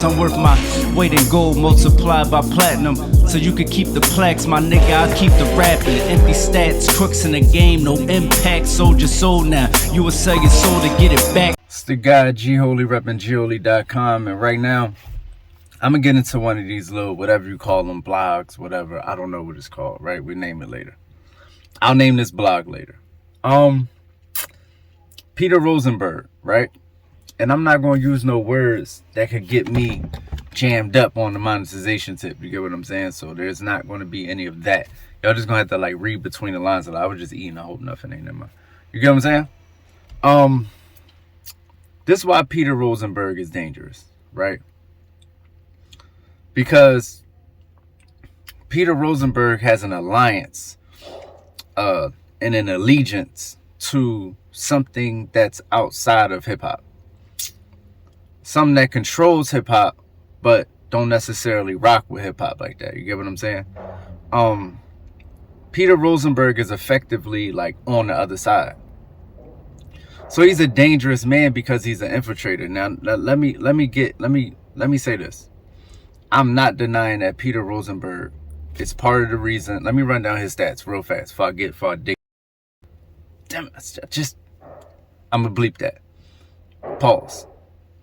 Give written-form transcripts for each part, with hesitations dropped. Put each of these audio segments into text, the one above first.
I'm worth my weight in gold multiplied by platinum. So you could keep the plaques, my nigga, I'll keep the rapping. Empty stats, crooks in the game, no impact. Sold your soul now, you will sell your soul to get it back. It's the guy G-Holy repping Gholy.com, and right now I'm gonna get into one of these little, whatever you call them, blogs, whatever. I don't know what it's called, right? We name it later. I'll name this blog later. Peter Rosenberg, right? And I'm not going to use no words that could get me jammed up on the monetization tip. You get what I'm saying? So there's not going to be any of that. Y'all just going to have to like read between the lines. I was just eating. I hope nothing ain't in my... You get what I'm saying? This is why Peter Rosenberg is dangerous, right? Because Peter Rosenberg has an alliance and an allegiance to something that's outside of hip-hop. Something that controls hip-hop, but don't necessarily rock with hip-hop like that. You get what I'm saying? Peter Rosenberg is effectively like on the other side. So he's a dangerous man because he's an infiltrator. Now let me say this. I'm not denying that Peter Rosenberg is part of the reason. Let me run down his stats real fast before I dig. Damn it, I'm gonna bleep that. Pause.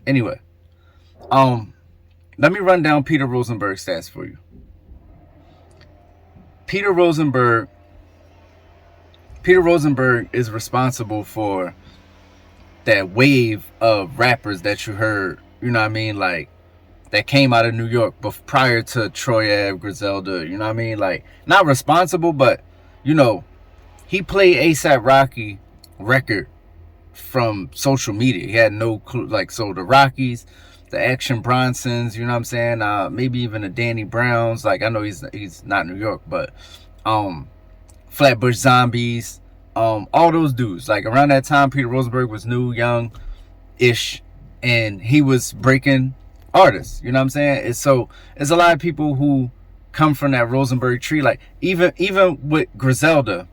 Anyway, let me run down Peter Rosenberg's stats for you. Peter Rosenberg is responsible for that wave of rappers that you heard, you know what I mean, like that came out of New York prior to Troy Ave, Griselda, you know what I mean, like not responsible, but you know, he played A$AP Rocky record from social media. He had no clue, like, so the Rockies, the Action Bronsons, you know what I'm saying, maybe even the Danny Browns, like I know he's not New York, but Flatbush Zombies, all those dudes, like around that time Peter Rosenberg was new, young-ish, and he was breaking artists, you know what I'm saying? And so there's a lot of people who come from that Rosenberg tree, like even with Griselda.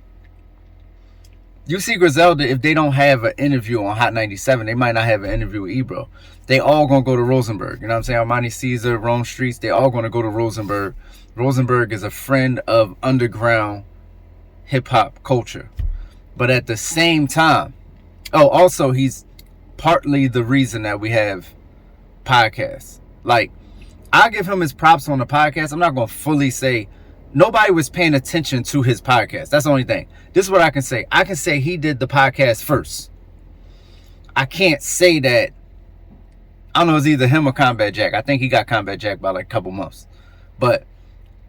You see Griselda, if they don't have an interview on Hot 97, they might not have an interview with Ebro. They all gonna go to Rosenberg. You know what I'm saying? Armani Caesar, Rome Streets, they all gonna go to Rosenberg. Rosenberg is a friend of underground hip-hop culture. But at the same time, also he's partly the reason that we have podcasts. Like, I give him his props on the podcast. I'm not gonna fully say nobody was paying attention to his podcast. That's the only thing. This is what I can say. I can say he did the podcast first. I can't say that. I don't know, it's either him or Combat Jack. I think he got Combat Jack by like a couple months. But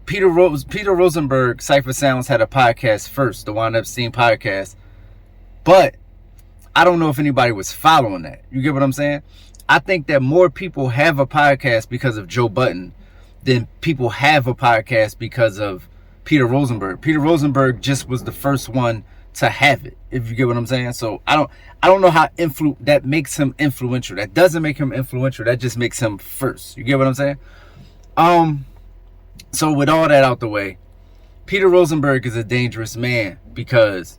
Peter Rosenberg, Cypher Sounds, had a podcast first, the Juan Epstein podcast. But I don't know if anybody was following that. You get what I'm saying? I think that more people have a podcast because of Joe Budden than people have a podcast because of Peter Rosenberg. Peter Rosenberg just was the first one to have it, if you get what I'm saying. So I don't know how that makes him influential. That doesn't make him influential. That just makes him first. You get what I'm saying? So with all that out the way, Peter Rosenberg is a dangerous man because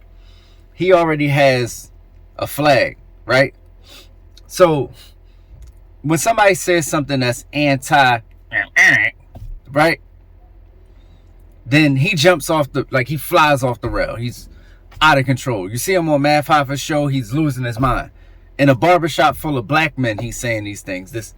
he already has a flag, right? So when somebody says something that's anti, right, then he jumps off he flies off the rail. He's out of control. You see him on Math Hoffa's show, he's losing his mind. In a barbershop full of black men, he's saying these things.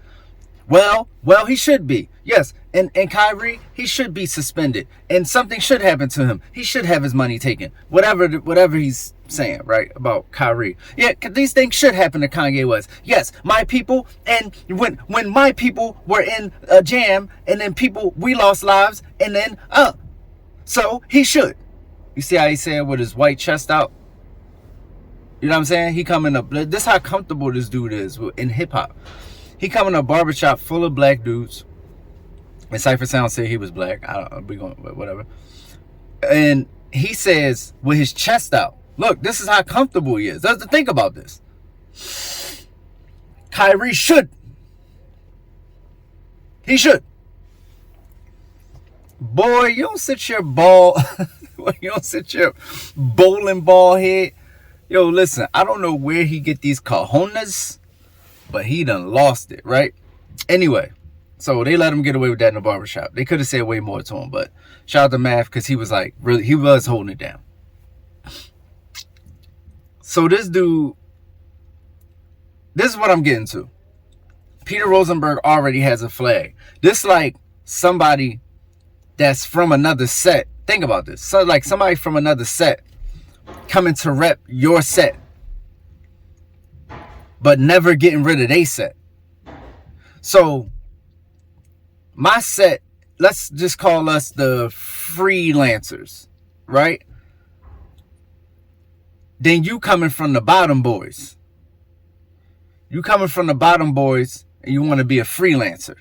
Well, he should be. Yes, and Kyrie, he should be suspended. And something should happen to him. He should have his money taken. Whatever he's saying, right, about Kyrie. Yeah, these things should happen to Kanye West. Yes, my people, and when my people were in a jam, and then we lost lives, and then, so he should. You see how he said with his white chest out? You know what I'm saying? He coming up. This is how comfortable this dude is in hip hop. He come in a barbershop full of black dudes. And Cypher Sound said he was black. Whatever. And he says with his chest out, look, this is how comfortable he is. Think about this. Kyrie should. He should. Boy, you don't sit your you don't sit your bowling ball head. Yo, listen, I don't know where he get these cojones, but he done lost it, right? Anyway, So they let him get away with that in the barbershop. They could have said way more to him, but shout out to Math because he was like, really, he was holding it down. So this dude, this is what I'm getting to. Peter Rosenberg already has a flag. This like somebody that's from another set. Think about this. So like somebody from another set coming to rep your set, but never getting rid of their set. So my set, let's just call us the freelancers, right? Then you coming from the bottom boys. You coming from the bottom boys and you want to be a freelancer,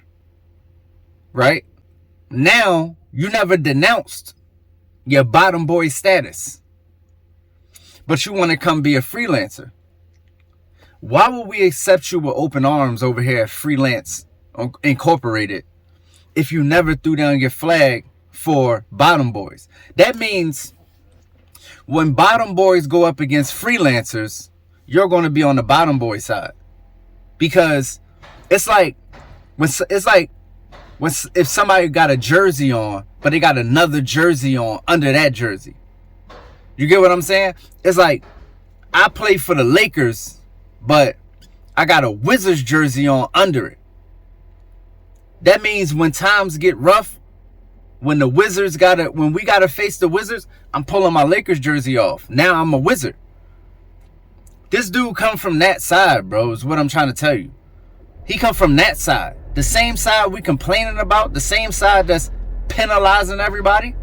right? Now, you never denounced your bottom boy status, but you want to come be a freelancer. Why would we accept you with open arms over here at Freelance Incorporated if you never threw down your flag for bottom boys? That means when bottom boys go up against freelancers, you're going to be on the bottom boy side. Because it's like if somebody got a jersey on, but they got another jersey on under that jersey. You get what I'm saying? It's like I play for the Lakers, but I got a Wizards jersey on under it. That means when times get rough, when we gotta face the Wizards, I'm pulling my Lakers jersey off. Now I'm a Wizard. This dude come from that side, bro, is what I'm trying to tell you. He come from that side. The same side we complaining about, the same side that's penalizing everybody.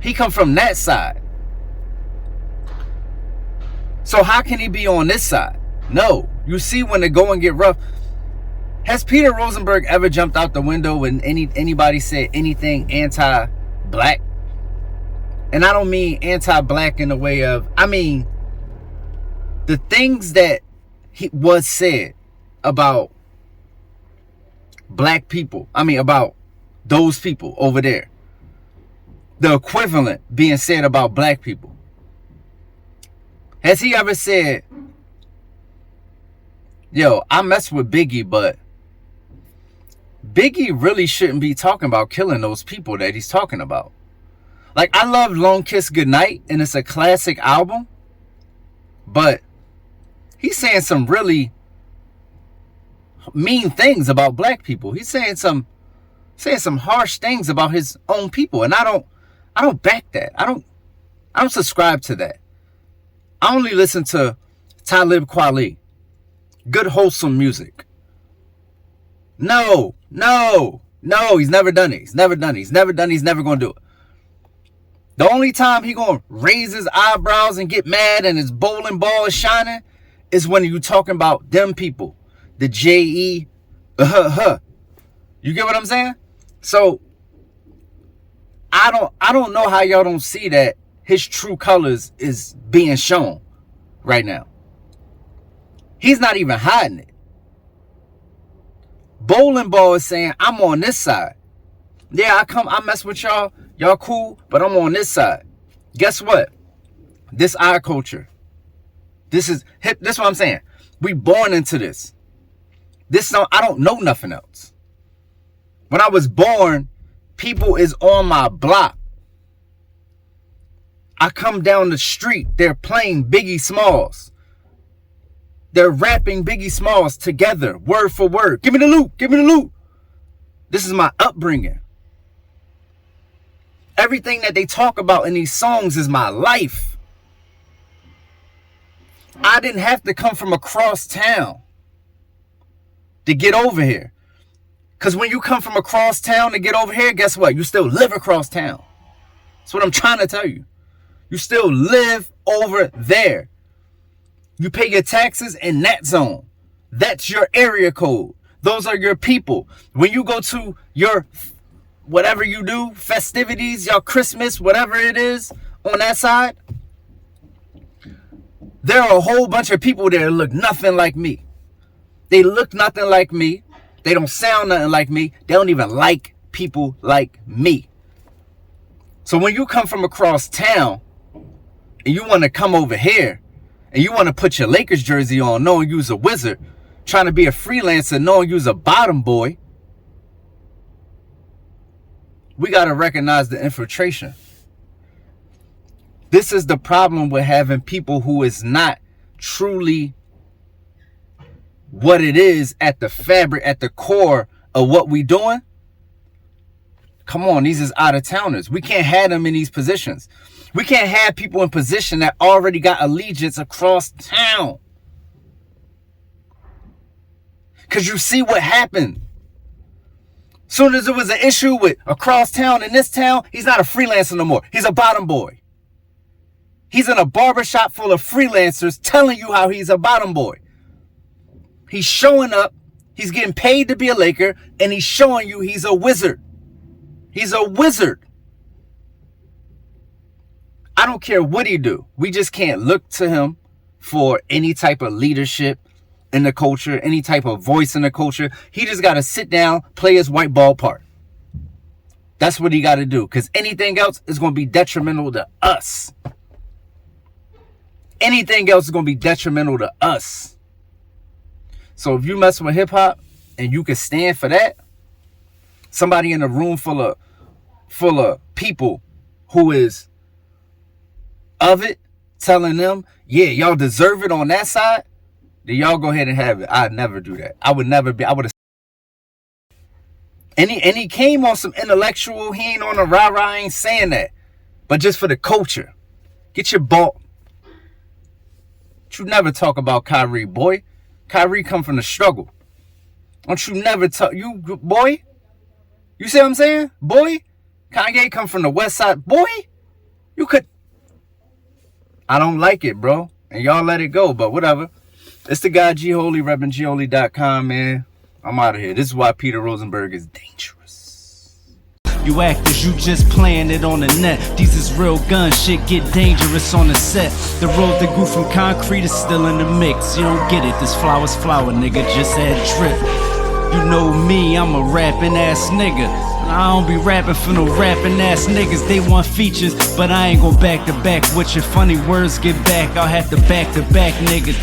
He come from that side. So how can he be on this side? No. You see when the going get rough. Has Peter Rosenberg ever jumped out the window when anybody said anything anti-black? And I don't mean anti-black in the way of, I mean the things that was said about black people. I mean about those people over there. The equivalent being said about black people. Has he ever said, yo, I mess with Biggie, but Biggie really shouldn't be talking about killing those people that he's talking about? Like, I love Long Kiss Goodnight, and it's a classic album, but he's saying some really mean things about black people. He's saying some harsh things about his own people, and I don't back that. I don't subscribe to that. I only listen to Talib Kweli. Good, wholesome music. No, he's never done it. He's never going to do it. The only time he going to raise his eyebrows and get mad and his bowling ball is shining is when you talking about them people. The J.E. You get what I'm saying? So, I don't know how y'all don't see that his true colors is being shown right now. He's not even hiding it. Bowling ball is saying, I'm on this side. Yeah, I mess with y'all. Y'all cool, but I'm on this side. Guess what? This our culture. This is hip. This is what I'm saying. We born into this. I don't know nothing else. When I was born, people is on my block. I come down the street, they're playing Biggie Smalls. They're rapping Biggie Smalls together, word for word. Give me the loot, give me the loot. This is my upbringing. Everything that they talk about in these songs is my life. I didn't have to come from across town to get over here. Because when you come from across town to get over here, guess what? You still live across town. That's what I'm trying to tell you. You still live over there. You pay your taxes in that zone. That's your area code. Those are your people. When you go to your, whatever you do, festivities, your Christmas, whatever it is, on that side, there are a whole bunch of people there that look nothing like me. They look nothing like me. They don't sound nothing like me. They don't even like people like me. So when you come from across town, and you want to come over here and you want to put your Lakers jersey on knowing you's a Wizard, trying to be a freelancer knowing you's a bottom boy, We got to recognize the infiltration. This is the problem with having people who is not truly what it is at the fabric, at the core of what we doing. Come on, these is out-of-towners. We can't have them in these positions. We can't have people in position that already got allegiance across town. Because you see what happened. Soon as there was an issue with across town in this town, he's not a freelancer no more. He's a bottom boy. He's in a barbershop full of freelancers telling you how he's a bottom boy. He's showing up. He's getting paid to be a Laker. And he's showing you he's a wizard. He's a wizard. I don't care what he do. We just can't look to him for any type of leadership in the culture, any type of voice in the culture. He just got to sit down, play his white ball part. That's what he got to do. Because anything else is going to be detrimental to us. Anything else is going to be detrimental to us. So if you mess with hip hop and you can stand for that, somebody in a room full of people who is of it, telling them, yeah, y'all deserve it on that side, then y'all go ahead and have it. I'd never do that. I would have. And he came on some intellectual, he ain't on a rah-rah, I ain't saying that. But just for the culture. Get your ball. You never talk about Kyrie, boy. Kyrie come from the struggle. Don't you never talk, you boy. You see what I'm saying? Boy. Kanye come from the west side. Boy. You could. I don't like it, bro. And y'all let it go, but whatever. It's the guy G Holy, repping gholy.com, man. I'm out of here. This is why Peter Rosenberg is dangerous. You actors, you just playing it on the net. These is real gun shit, get dangerous on the set. The road that grew from concrete is still in the mix. You don't get it, this flower's flower, nigga, just add drip. You know me, I'm a rapping ass nigga. I don't be rapping for no rapping ass niggas. They want features, but I ain't gon' back to back with your funny words. Get back, I'll have to back niggas.